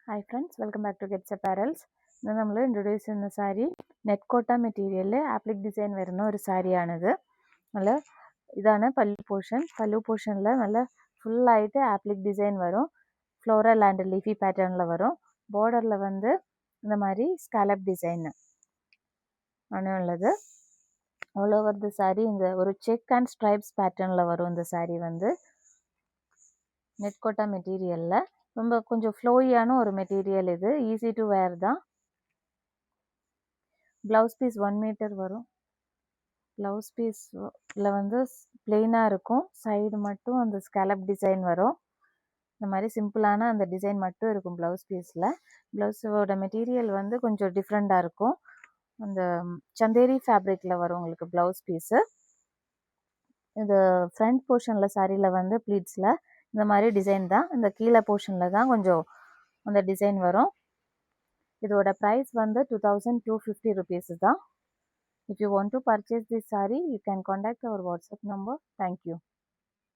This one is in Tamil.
Hi friends, welcome back to Gets Apparels. ഇന്ന് നമ്മൾ ഇൻട്രൊഡ്യൂസ് ചെയ്യുന്ന സാരി നെറ്റ് കോട്ട മെറ്റീരിയലിൽ ആപ്ലിക് ഡിസൈൻ വരുന്ന ഒരു സാരിയാണിത്. നല്ല ഇതാണ് പല്ലു പോർഷനിൽ നല്ല ஃபுல்லாயிட்டு ஆப்ளிக் டிசைன் வரும். ஃப்ளோரல் அண்ட் லீஃபி பேட்டர்னில் வரும். பார்டரில் வந்து இந்த மாதிரி ஸ்காலப் டிசைன் உள்ளது. ஆல் ஓவர் தி சாரி இந்த ஒரு செக் அண்ட் ஸ்ட்ரைப்ஸ் பேட்டர்னில் வரும். இந்த சாரி வந்து நெட் கோட்டா மெட்டீரியலில் ரொம்ப கொஞ்சம் ஃப்ளோயியான ஒரு மெட்டீரியல். இது ஈஸி டு வேர் தான். ப்ளவுஸ் பீஸ் 1 மீட்டர் வரும். ப்ளவுஸ் பீஸில் வந்து பிளெயினாக இருக்கும். சைடு மட்டும் அந்த ஸ்கேலப் டிசைன் வரும். இந்த மாதிரி சிம்பிளான அந்த டிசைன் மட்டும் இருக்கும் ப்ளவுஸ் பீஸில். ப்ளவுஸோட மெட்டீரியல் வந்து கொஞ்சம் டிஃப்ரெண்ட்டாக இருக்கும். அந்த சந்தேரி ஃபேப்ரிக்கில் வரும் உங்களுக்கு ப்ளவுஸ் பீஸு. இது ஃப்ரண்ட் போர்ஷனில் சாரியில் வந்து ப்ளீட்ஸில் இந்த மாதிரி டிசைன் தான். இந்த கீழே போர்ஷனில் தான் கொஞ்சம் அந்த டிசைன் வரும். இதோட ப்ரைஸ் வந்து 2250 rupees தான். If you want to purchase this saree, you can contact our WhatsApp number. Thank you.